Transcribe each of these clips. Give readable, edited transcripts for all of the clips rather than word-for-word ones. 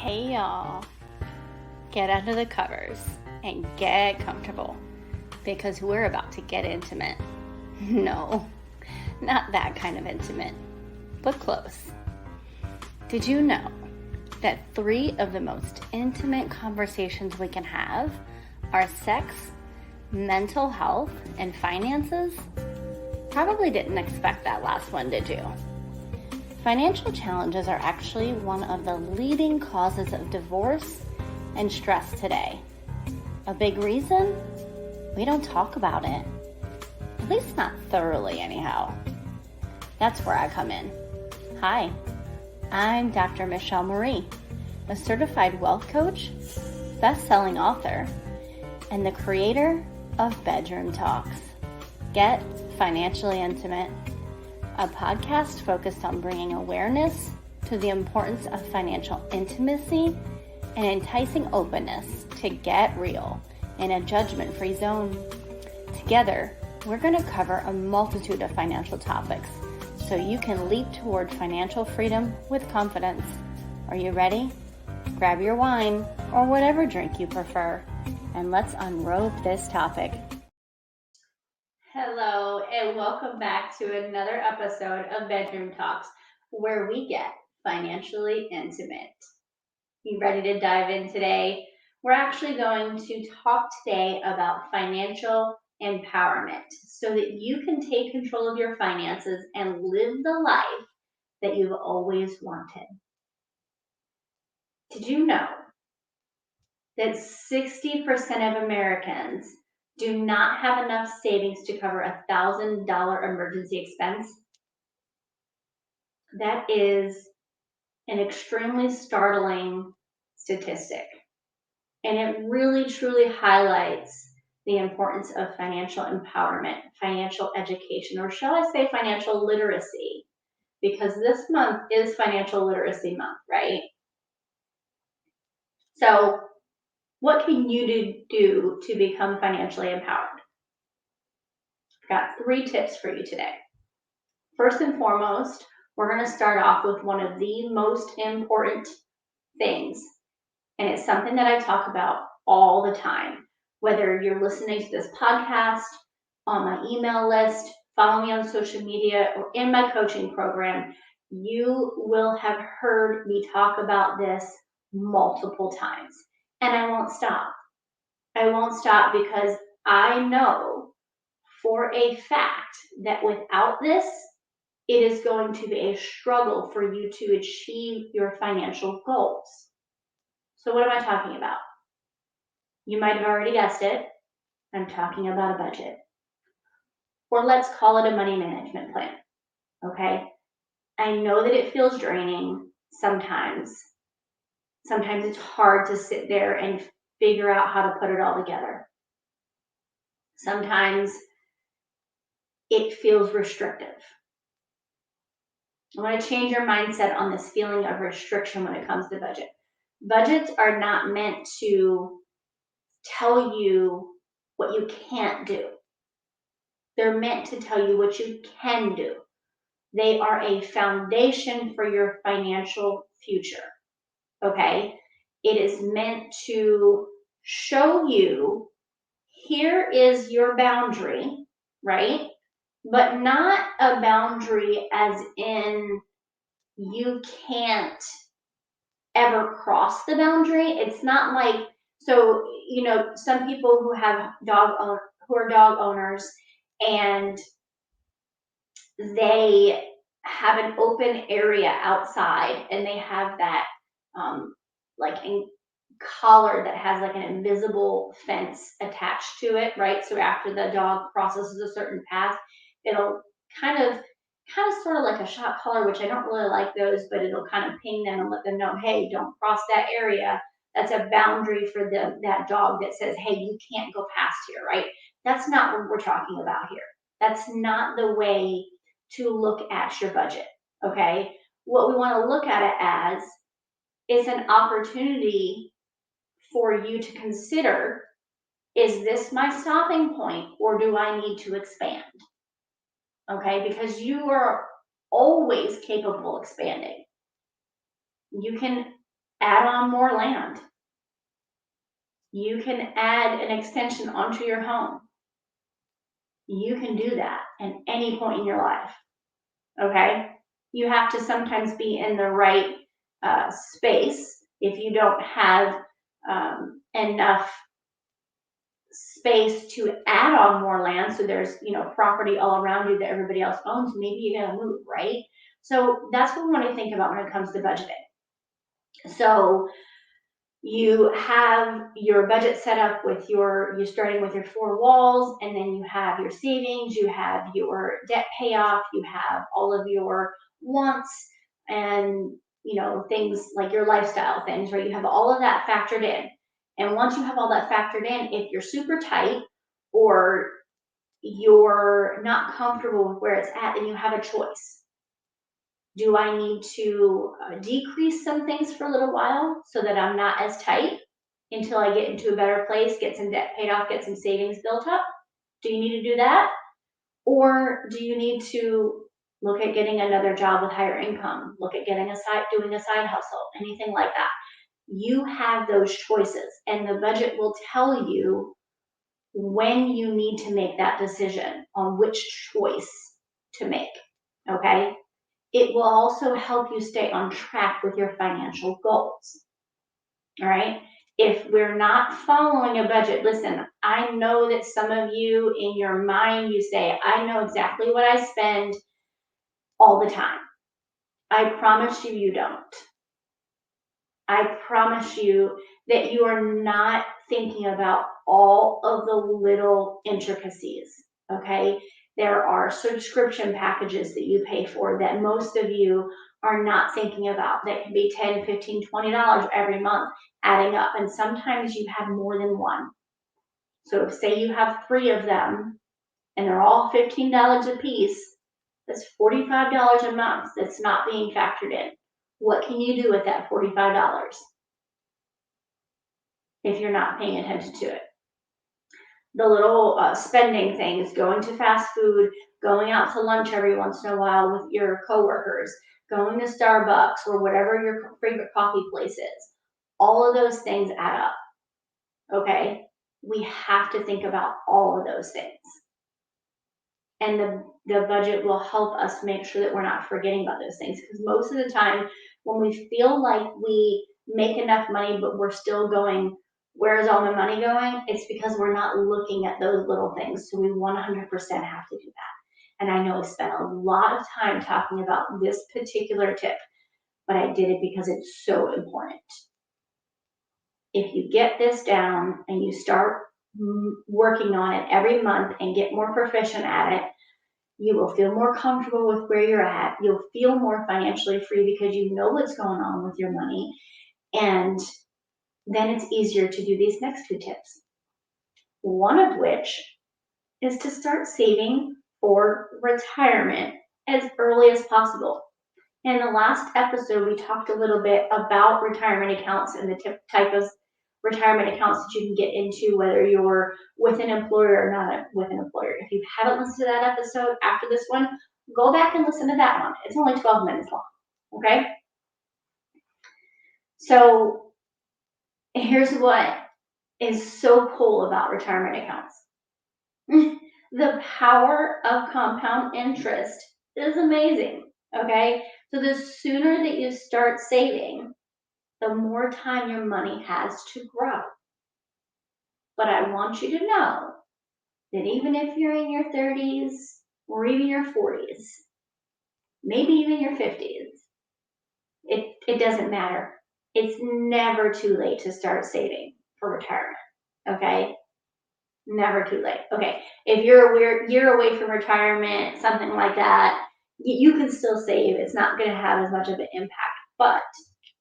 Hey y'all, get under the covers and get comfortable because we're about to get intimate. No, not that kind of intimate, but close. Did you know that 3 of the most intimate conversations we can have are sex, mental health, and finances? Probably didn't expect that last one, did you? Financial challenges are actually one of the leading causes of divorce and stress today. A big reason? We don't talk about it. At least not thoroughly, anyhow. That's where I come in. Hi, I'm Dr. Michelle Marie, a certified wealth coach, best-selling author, and the creator of Bedroom Talks. Get financially intimate. A podcast focused on bringing awareness to the importance of financial intimacy and enticing openness to get real in a judgment-free zone. Together, we're going to cover a multitude of financial topics so you can leap toward financial freedom with confidence. Are you ready? Grab your wine or whatever drink you prefer, and let's unrobe this topic. Hello, and welcome back to another episode of Bedroom Talks, where we get financially intimate. You ready to dive in today? We're actually going to talk today about financial empowerment so that you can take control of your finances and live the life that you've always wanted. Did you know that 60% of Americans do not have enough savings to cover a $1,000 emergency expense? That is an extremely startling statistic. And it really truly highlights the importance of financial empowerment, financial education, or shall I say financial literacy, because this month is Financial Literacy Month, right? So what can you do to become financially empowered? I've got 3 tips for you today. First and foremost, we're going to start off with one of the most important things, and it's something that I talk about all the time. Whether you're listening to this podcast, on my email list, follow me on social media, or in my coaching program, you will have heard me talk about this multiple times. And I won't stop. I won't stop because I know for a fact that without this, it is going to be a struggle for you to achieve your financial goals. So what am I talking about? You might have already guessed it. I'm talking about a budget. Or let's call it a money management plan, okay? I know that it feels draining sometimes. Sometimes it's hard to sit there and figure out how to put it all together. Sometimes it feels restrictive. I want to change your mindset on this feeling of restriction when it comes to budget. Budgets are not meant to tell you what you can't do. They're meant to tell you what you can do. They are a foundation for your financial future, okay? It is meant to show you, here is your boundary, right? But not a boundary as in you can't ever cross the boundary. It's not like, so, some people who have who are dog owners, and they have an open area outside, and they have that like a collar that has like an invisible fence attached to it, right? So after the dog crosses a certain path, it'll kind of sort of like a shot collar, which I don't really like those, but it'll kind of ping them and let them know, hey, don't cross that area. That's a boundary for that dog that says, hey, you can't go past here, right? That's not what we're talking about here. That's not the way to look at your budget, okay? What we want to look at it as is an opportunity for you to consider, is this my stopping point, or do I need to expand? Okay, because you are always capable of expanding. You can add on more land. You can add an extension onto your home. You can do that at any point in your life. Okay? You have to sometimes be in the right space. If you don't have enough space to add on more land, so there's property all around you that everybody else owns, maybe you gotta move, right? So that's what we want to think about when it comes to budgeting. So you have your budget set up with you're starting with your 4 walls, and then you have your savings, you have your debt payoff, you have all of your wants, and things like your lifestyle things, right? You have all of that factored in. And once you have all that factored in, if you're super tight or you're not comfortable with where it's at, then you have a choice. Do I need to decrease some things for a little while so that I'm not as tight until I get into a better place, get some debt paid off, get some savings built up? Do you need to do that? Or do you need to look at getting another job with higher income, look at doing a side hustle, anything like that? You have those choices, and the budget will tell you when you need to make that decision on which choice to make, okay? It will also help you stay on track with your financial goals. All right. If we're not following a budget, listen, I know that some of you in your mind, you say, I know exactly what I spend all the time. I promise you, you don't. I promise you that you are not thinking about all of the little intricacies. Okay. There are subscription packages that you pay for that most of you are not thinking about that can be $10, $15, $20 every month adding up. And sometimes you have more than one. So if say you have 3 of them and they're all $15 a piece, that's $45 a month that's not being factored in. What can you do with that $45 if you're not paying attention to it? The little spending things, going to fast food, going out to lunch every once in a while with your coworkers, going to Starbucks or whatever your favorite coffee place is. All of those things add up, okay? We have to think about all of those things. And the budget will help us make sure that we're not forgetting about those things, because most of the time when we feel like we make enough money but we're still going, where's all my money going? It's because we're not looking at those little things. So we 100% have to do that. And I know I spent a lot of time talking about this particular tip, but I did it because it's so important. If you get this down and you start working on it every month and get more proficient at it, you will feel more comfortable with where you're at. You'll feel more financially free because you know what's going on with your money. And then it's easier to do these next 2 tips. One of which is to start saving for retirement as early as possible. In the last episode, we talked a little bit about retirement accounts and the type of retirement accounts that you can get into, whether you're with an employer or not with an employer. If you haven't listened to that episode after this one, go back and listen to that one. It's only 12 minutes long, okay? So here's what is so cool about retirement accounts. The power of compound interest is amazing, okay? So the sooner that you start saving, the more time your money has to grow. But I want you to know that even if you're in your 30s or even your 40s, maybe even your 50s, it doesn't matter. It's never too late to start saving for retirement, okay? Never too late. Okay, if you're a year away from retirement, something like that, you can still save. It's not going to have as much of an impact, but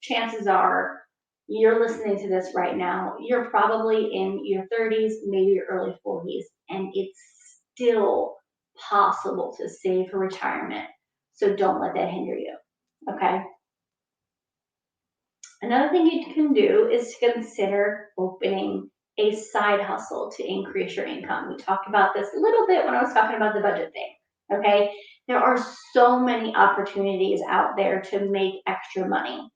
chances are you're listening to this right now, you're probably in your 30s, maybe your early 40s, and it's still possible to save for retirement. So don't let that hinder you, okay? Another thing you can do is to consider opening a side hustle to increase your income. We talked about this a little bit when I was talking about the budget thing, okay? There are so many opportunities out there to make extra money,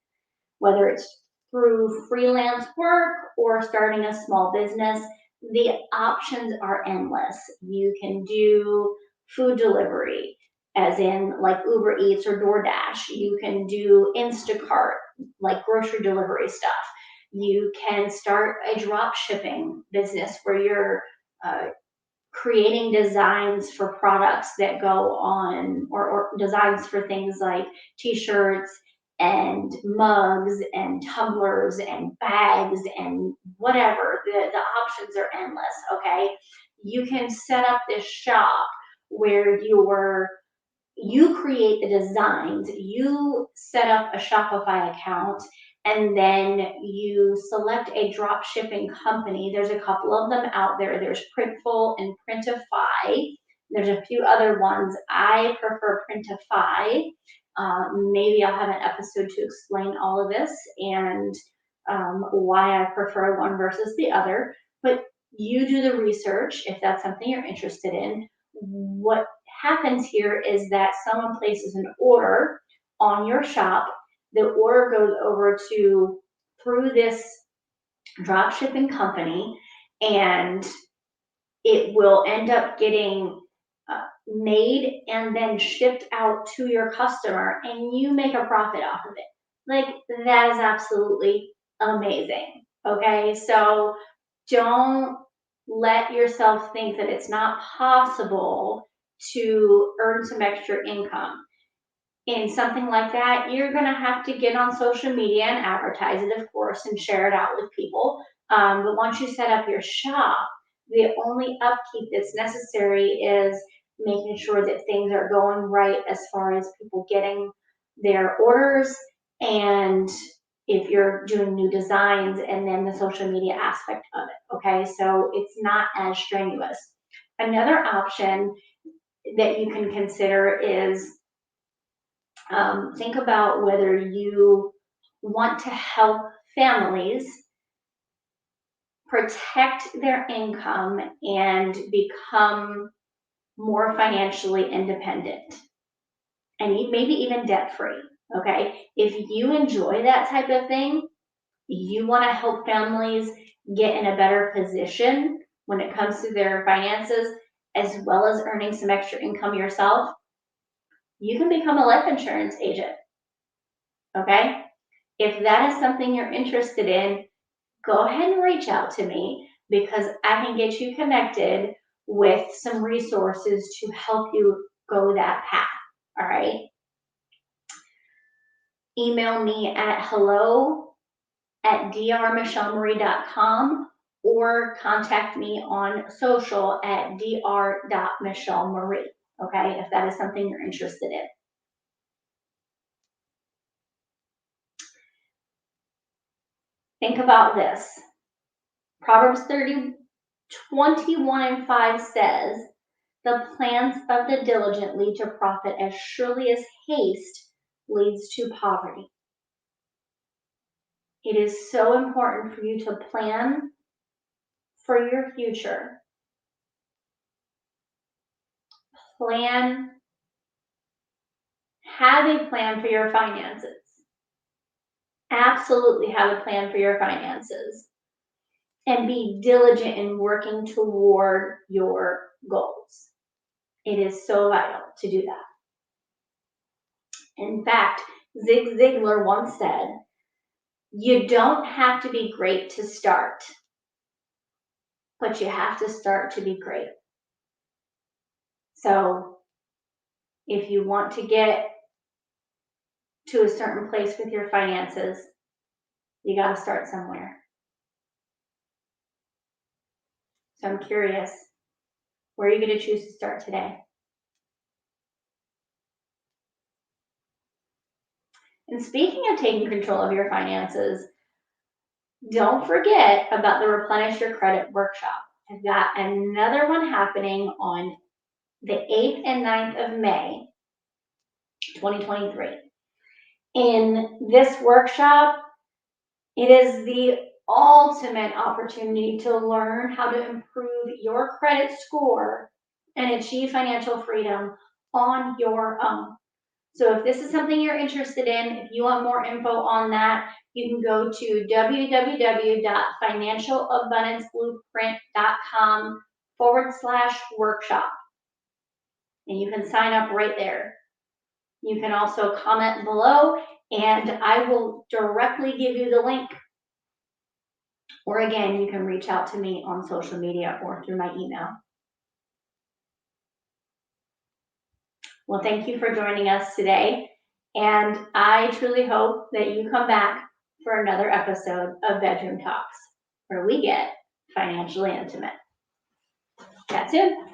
whether it's through freelance work or starting a small business, the options are endless. You can do food delivery, as in like Uber Eats or DoorDash. You can do Instacart, like grocery delivery stuff. You can start a drop shipping business where you're creating designs for products that go on, or designs for things like t-shirts and mugs and tumblers and bags and whatever. The options are endless, okay? You can set up this shop where you create the designs, you set up a Shopify account, and then you select a drop shipping company. There's a couple of them out there. There's Printful and Printify. There's a few other ones. I prefer Printify. Maybe I'll have an episode to explain all of this and why I prefer one versus the other. But you do the research if that's something you're interested in. What happens here is that someone places an order on your shop. The order goes over through this drop shipping company, and it will end up getting made and then shipped out to your customer, and you make a profit off of it. Like, that is absolutely amazing. Okay, so don't let yourself think that it's not possible to earn some extra income. In something like that, you're going to have to get on social media and advertise it, of course, and share it out with people. But once you set up your shop, the only upkeep that's necessary is making sure that things are going right as far as people getting their orders, and if you're doing new designs, and then the social media aspect of it. Okay, so it's not as strenuous. Another option that you can consider is think about whether you want to help families protect their income and become more financially independent, and maybe even debt free. Okay, if you enjoy that type of thing, you want to help families get in a better position when it comes to their finances, as well as earning some extra income yourself, you can become a life insurance agent. Okay, if that is something you're interested in, go ahead and reach out to me, because I can get you connected with some resources to help you go that path. All right. Email me at hello@drmichelleMarie.com, or contact me on social at dr.michelleMarie. Okay, if that is something you're interested in. Think about this. Proverbs 30:21-5 says, "The plans of the diligent lead to profit as surely as haste leads to poverty." It is so important for you to plan for your future. Have a plan for your finances. Absolutely have a plan for your finances. And be diligent in working toward your goals. It is so vital to do that. In fact, Zig Ziglar once said, "You don't have to be great to start, but you have to start to be great." So if you want to get to a certain place with your finances, you got to start somewhere. So I'm curious, where are you going to choose to start today? And speaking of taking control of your finances, don't forget about the Replenish Your Credit workshop. I've got another one happening on the 8th and 9th of May, 2023. In this workshop, it is the ultimate opportunity to learn how to improve your credit score and achieve financial freedom on your own. So if this is something you're interested in, if you want more info on that, you can go to www.financialabundanceblueprint.com/workshop. And you can sign up right there. You can also comment below and I will directly give you the link. Or again, you can reach out to me on social media or through my email. Well, thank you for joining us today. And I truly hope that you come back for another episode of Bedroom Talks, where we get financially intimate. Chat soon.